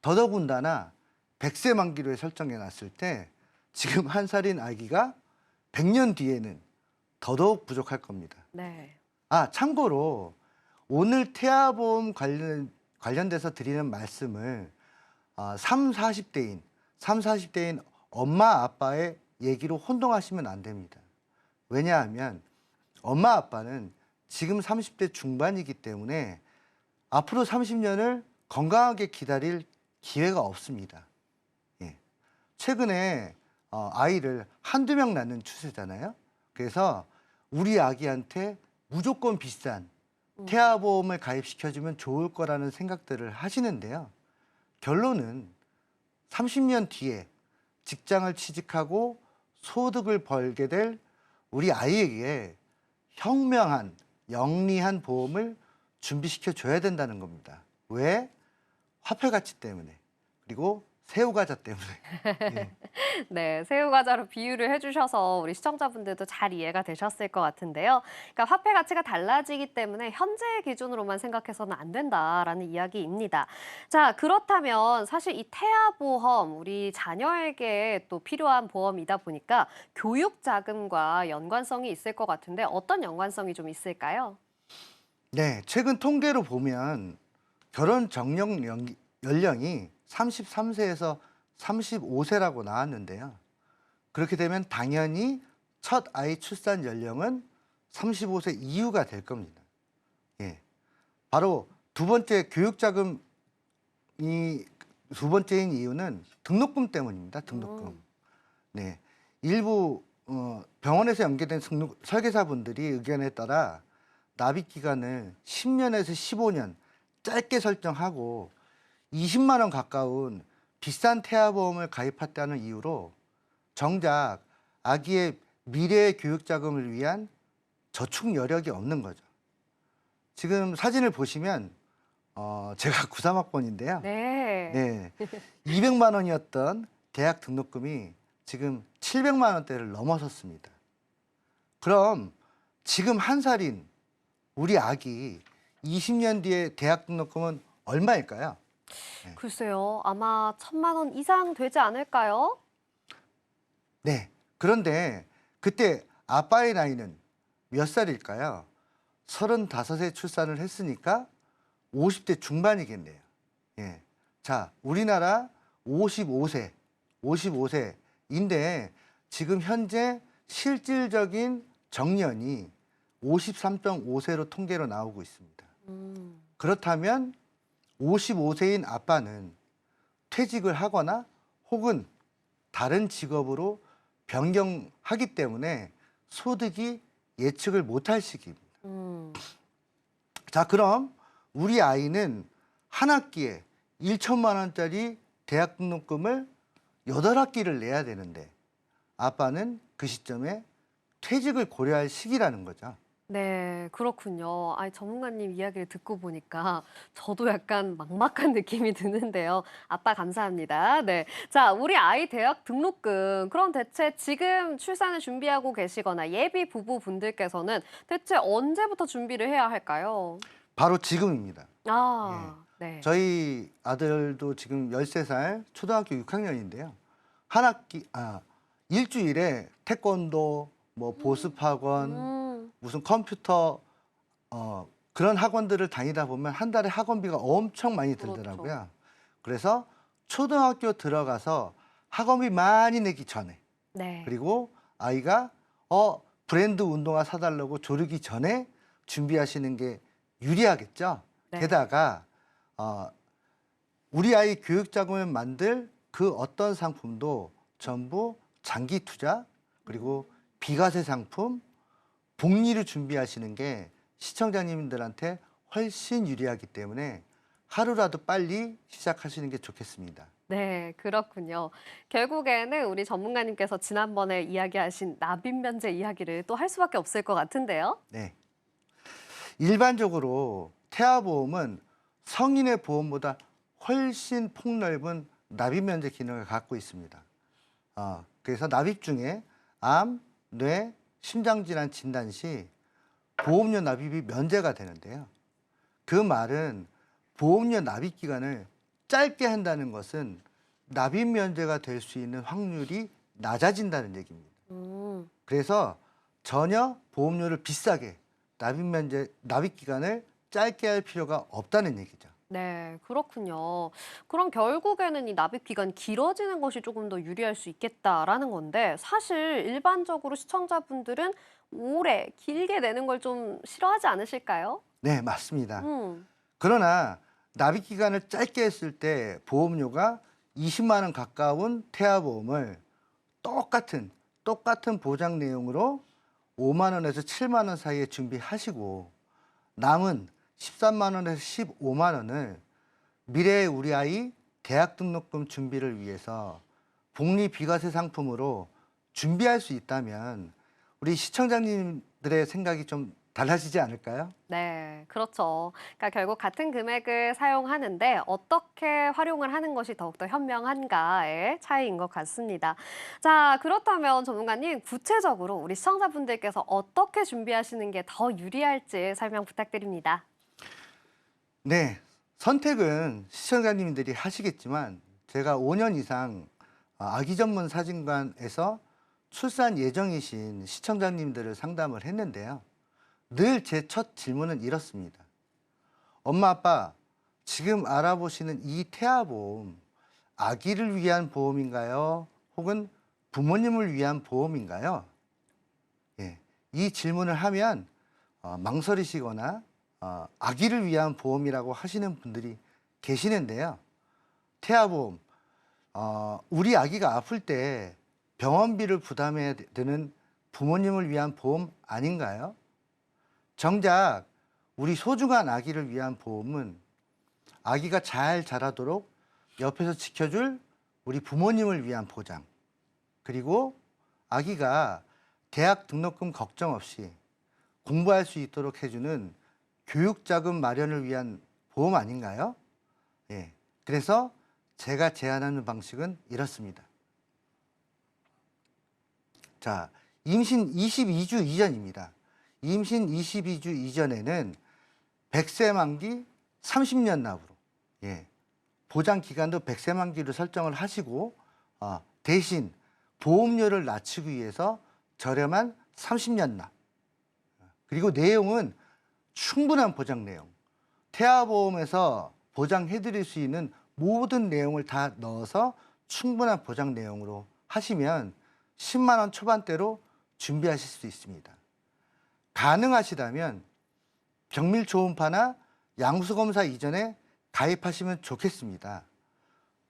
더더군다나 100세 만기로 설정해 놨을 때 지금 1살인 아기가 100년 뒤에는 더더욱 부족할 겁니다. 네. 참고로 오늘 태아보험 관련돼서 드리는 말씀을 40대인 엄마 아빠의 얘기로 혼동하시면 안 됩니다. 왜냐하면 엄마 아빠는 지금 30대 중반이기 때문에 앞으로 30년을 건강하게 기다릴 기회가 없습니다. 예. 최근에 아이를 한두 명 낳는 추세잖아요. 그래서 우리 아기한테 무조건 비싼 태아보험을 가입시켜주면 좋을 거라는 생각들을 하시는데요. 결론은 30년 뒤에 직장을 취직하고 소득을 벌게 될 우리 아이에게 현명한, 영리한 보험을 준비시켜 줘야 된다는 겁니다. 왜? 화폐 가치 때문에, 그리고 새우과자 때문에. 예. 네, 새우과자로 비유를 해주셔서 우리 시청자분들도 잘 이해가 되셨을 것 같은데요. 그러니까 화폐 가치가 달라지기 때문에 현재의 기준으로만 생각해서는 안 된다라는 이야기입니다. 자, 그렇다면 사실 이 태아보험, 우리 자녀에게 또 필요한 보험이다 보니까 교육자금과 연관성이 있을 것 같은데 어떤 연관성이 좀 있을까요? 네, 최근 통계로 보면 결혼 적령 연령이 33세에서 35세라고 나왔는데요. 그렇게 되면 당연히 첫 아이 출산 연령은 35세 이후가 될 겁니다. 예. 바로 두 번째 교육자금이 두 번째인 이유는 등록금 때문입니다. 등록금. 네. 일부 병원에서 연계된 설계사분들이 의견에 따라 납입 기간을 10년에서 15년 짧게 설정하고 20만 원 가까운 비싼 태아보험을 가입했다는 이유로 정작 아기의 미래의 교육 자금을 위한 저축 여력이 없는 거죠. 지금 사진을 보시면 제가 93학번인데요. 네. 네. 200만 원이었던 대학 등록금이 지금 700만 원대를 넘어섰습니다. 그럼 지금 한 살인 우리 아기 20년 뒤에 대학 등록금은 얼마일까요? 글쎄요. 아마 1,000만 원 이상 되지 않을까요? 네. 그런데 그때 아빠의 나이는 몇 살일까요? 35세 출산을 했으니까 50대 중반이겠네요. 예. 자, 우리나라 55세인데 지금 현재 실질적인 정년이 53.5세로 통계로 나오고 있습니다. 그렇다면 55세인 아빠는 퇴직을 하거나 혹은 다른 직업으로 변경하기 때문에 소득이 예측을 못할 시기입니다. 자, 그럼 우리 아이는 한 학기에 1천만 원짜리 대학 등록금을 8학기를 내야 되는데 아빠는 그 시점에 퇴직을 고려할 시기라는 거죠. 네, 그렇군요. 아니, 전문가님 이야기를 듣고 보니까 저도 약간 막막한 느낌이 드는데요. 아빠 감사합니다. 네. 자, 우리 아이 대학 등록금. 그럼 대체 지금 출산을 준비하고 계시거나 예비 부부분들께서는 대체 언제부터 준비를 해야 할까요? 바로 지금입니다. 네. 저희 아들도 지금 13살 초등학교 6학년인데요. 일주일에 태권도, 뭐 보습학원, 무슨 컴퓨터 그런 학원들을 다니다 보면 한 달에 학원비가 엄청 많이 들더라고요. 그렇죠. 그래서 초등학교 들어가서 학원비 많이 내기 전에 네. 그리고 아이가 브랜드 운동화 사달라고 조르기 전에 준비하시는 게 유리하겠죠. 네. 게다가 우리 아이 교육 자금을 만들 그 어떤 상품도 전부 장기 투자 그리고 비과세 상품, 복리를 준비하시는 게 시청자님들한테 훨씬 유리하기 때문에 하루라도 빨리 시작하시는 게 좋겠습니다. 네, 그렇군요. 결국에는 우리 전문가님께서 지난번에 이야기하신 납입 면제 이야기를 또 할 수밖에 없을 것 같은데요. 네. 일반적으로 태아보험은 성인의 보험보다 훨씬 폭넓은 납입 면제 기능을 갖고 있습니다. 그래서 납입 중에 암, 뇌, 심장질환 진단 시 보험료 납입이 면제가 되는데요. 그 말은 보험료 납입 기간을 짧게 한다는 것은 납입 면제가 될 수 있는 확률이 낮아진다는 얘기입니다. 그래서 전혀 보험료를 비싸게 납입 기간을 짧게 할 필요가 없다는 얘기죠. 네, 그렇군요. 그럼 결국에는 이 납입 기간이 길어지는 것이 조금 더 유리할 수 있겠다라는 건데 사실 일반적으로 시청자분들은 오래 길게 내는 걸 좀 싫어하지 않으실까요? 네, 맞습니다. 음, 그러나 납입 기간을 짧게 했을 때 보험료가 20만 원 가까운 태아보험을 똑같은 보장 내용으로 5만 원에서 7만 원 사이에 준비하시고 남은 13만 원에서 15만 원을 미래의 우리 아이 대학 등록금 준비를 위해서 복리 비과세 상품으로 준비할 수 있다면 우리 시청자님들의 생각이 좀 달라지지 않을까요? 네, 그렇죠. 그러니까 결국 같은 금액을 사용하는데 어떻게 활용을 하는 것이 더욱더 현명한가의 차이인 것 같습니다. 자, 그렇다면 전문가님 구체적으로 우리 시청자분들께서 어떻게 준비하시는 게 더 유리할지 설명 부탁드립니다. 네, 선택은 시청자님들이 하시겠지만 제가 5년 이상 아기 전문 사진관에서 출산 예정이신 시청자님들을 상담을 했는데요. 늘 제 첫 질문은 이렇습니다. 엄마, 아빠, 지금 알아보시는 이 태아보험, 아기를 위한 보험인가요? 혹은 부모님을 위한 보험인가요? 예, 이 질문을 하면 망설이시거나 아기를 위한 보험이라고 하시는 분들이 계시는데요. 태아보험, 우리 아기가 아플 때 병원비를 부담해야 되는 부모님을 위한 보험 아닌가요? 정작 우리 소중한 아기를 위한 보험은 아기가 잘 자라도록 옆에서 지켜줄 우리 부모님을 위한 보장, 그리고 아기가 대학 등록금 걱정 없이 공부할 수 있도록 해주는 교육자금 마련을 위한 보험 아닌가요? 예. 그래서 제가 제안하는 방식은 이렇습니다. 자, 임신 22주 이전입니다. 임신 22주 이전에는 100세 만기 30년 납으로, 예. 보장 기간도 100세 만기로 설정을 하시고, 대신 보험료를 낮추기 위해서 저렴한 30년 납. 그리고 내용은 충분한 보장 내용. 태아보험에서 보장해드릴 수 있는 모든 내용을 다 넣어서 충분한 보장 내용으로 하시면 10만 원 초반대로 준비하실 수 있습니다. 가능하시다면 병밀 초음파나 양수검사 이전에 가입하시면 좋겠습니다.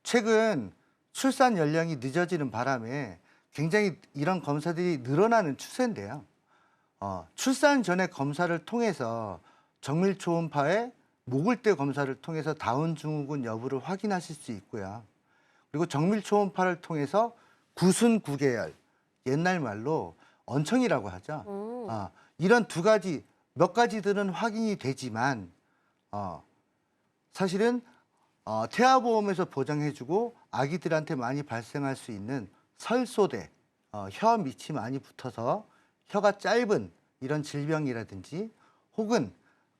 최근 출산 연령이 늦어지는 바람에 굉장히 이런 검사들이 늘어나는 추세인데요. 출산 전에 검사를 통해서 정밀 초음파에 모굴대 검사를 통해서 다운 증후군 여부를 확인하실 수 있고요. 그리고 정밀 초음파를 통해서 구순 구계열, 옛날 말로 언청이라고 하죠. 이런 두 가지, 몇 가지들은 확인이 되지만 사실은 태아보험에서 보장해주고 아기들한테 많이 발생할 수 있는 설소대, 혀 밑이 많이 붙어서 혀가 짧은 이런 질병이라든지 혹은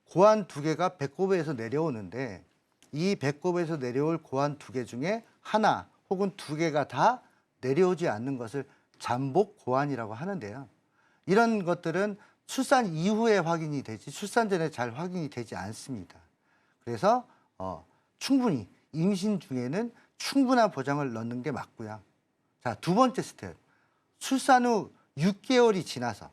고환 두 개가 배꼽에서 내려오는데 이 배꼽에서 내려올 고환 두 개 중에 하나 혹은 두 개가 다 내려오지 않는 것을 잠복 고환이라고 하는데요. 이런 것들은 출산 이후에 확인이 되지 출산 전에 잘 확인이 되지 않습니다. 그래서 충분히 임신 중에는 충분한 보장을 넣는 게 맞고요. 자, 두 번째 스텝. 출산 후 6개월이 지나서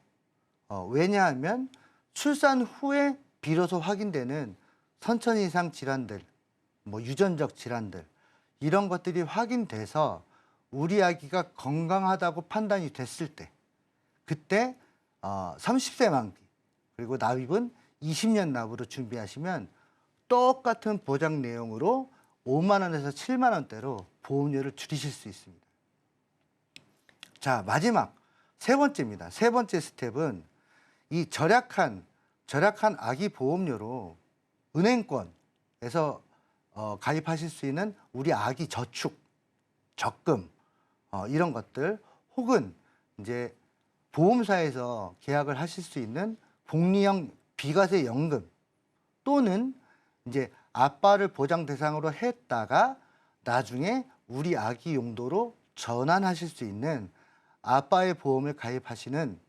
왜냐하면 출산 후에 비로소 확인되는 선천 이상 질환들, 유전적 질환들 이런 것들이 확인돼서 우리 아기가 건강하다고 판단이 됐을 때 그때 30세 만기 그리고 납입은 20년 납으로 준비하시면 똑같은 보장 내용으로 5만 원에서 7만 원대로 보험료를 줄이실 수 있습니다. 자, 마지막 세 번째입니다. 세 번째 스텝은 이 절약한 아기 보험료로 은행권에서 가입하실 수 있는 우리 아기 저축, 적금 이런 것들 혹은 이제 보험사에서 계약을 하실 수 있는 복리형 비과세 연금 또는 이제 아빠를 보장 대상으로 했다가 나중에 우리 아기 용도로 전환하실 수 있는 아빠의 보험을 가입하시는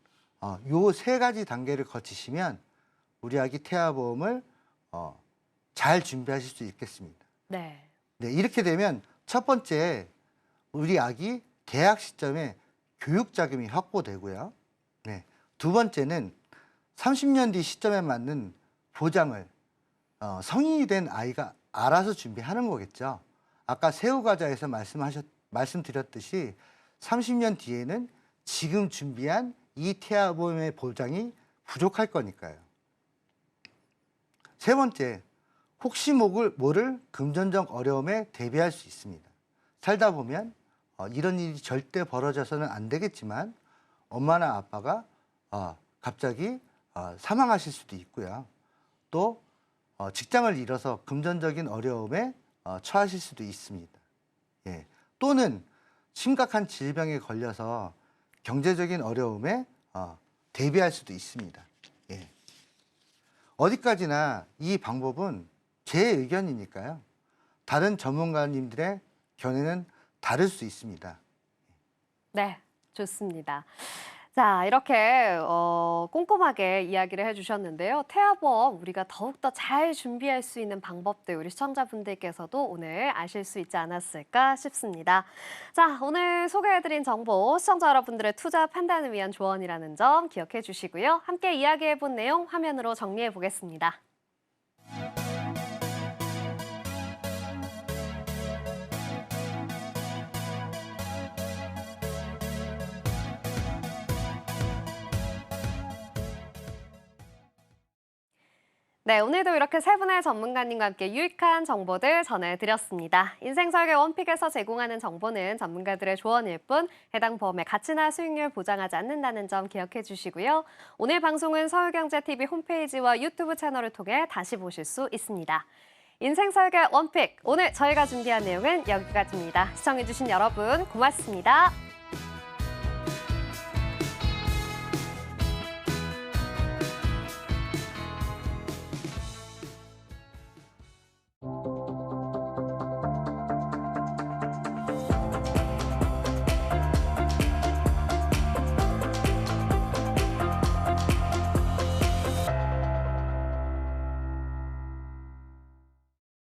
요 세 가지 단계를 거치시면 우리 아기 태아보험을 잘 준비하실 수 있겠습니다. 네. 네, 이렇게 되면 첫 번째 우리 아기 대학 시점에 교육 자금이 확보되고요. 네, 두 번째는 30년 뒤 시점에 맞는 보장을 성인이 된 아이가 알아서 준비하는 거겠죠. 아까 새우과자에서 말씀드렸듯이 30년 뒤에는 지금 준비한 이 태아보험의 보장이 부족할 거니까요. 세 번째, 혹시 모를 금전적 어려움에 대비할 수 있습니다. 살다 보면 이런 일이 절대 벌어져서는 안 되겠지만 엄마나 아빠가 갑자기 사망하실 수도 있고요. 또 직장을 잃어서 금전적인 어려움에 처하실 수도 있습니다. 예. 또는 심각한 질병에 걸려서 경제적인 어려움에 대비할 수도 있습니다. 예. 어디까지나 이 방법은 제 의견이니까요. 다른 전문가님들의 견해는 다를 수 있습니다. 네, 좋습니다. 자, 이렇게 꼼꼼하게 이야기를 해주셨는데요. 태아보험 우리가 더욱더 잘 준비할 수 있는 방법들 우리 시청자분들께서도 오늘 아실 수 있지 않았을까 싶습니다. 자, 오늘 소개해드린 정보 시청자 여러분들의 투자 판단을 위한 조언이라는 점 기억해 주시고요. 함께 이야기해본 내용 화면으로 정리해 보겠습니다. 네, 오늘도 이렇게 세 분의 전문가님과 함께 유익한 정보들 전해드렸습니다. 인생설계 원픽에서 제공하는 정보는 전문가들의 조언일 뿐 해당 보험의 가치나 수익률 보장하지 않는다는 점 기억해 주시고요. 오늘 방송은 서울경제TV 홈페이지와 유튜브 채널을 통해 다시 보실 수 있습니다. 인생설계 원픽, 오늘 저희가 준비한 내용은 여기까지입니다. 시청해주신 여러분 고맙습니다.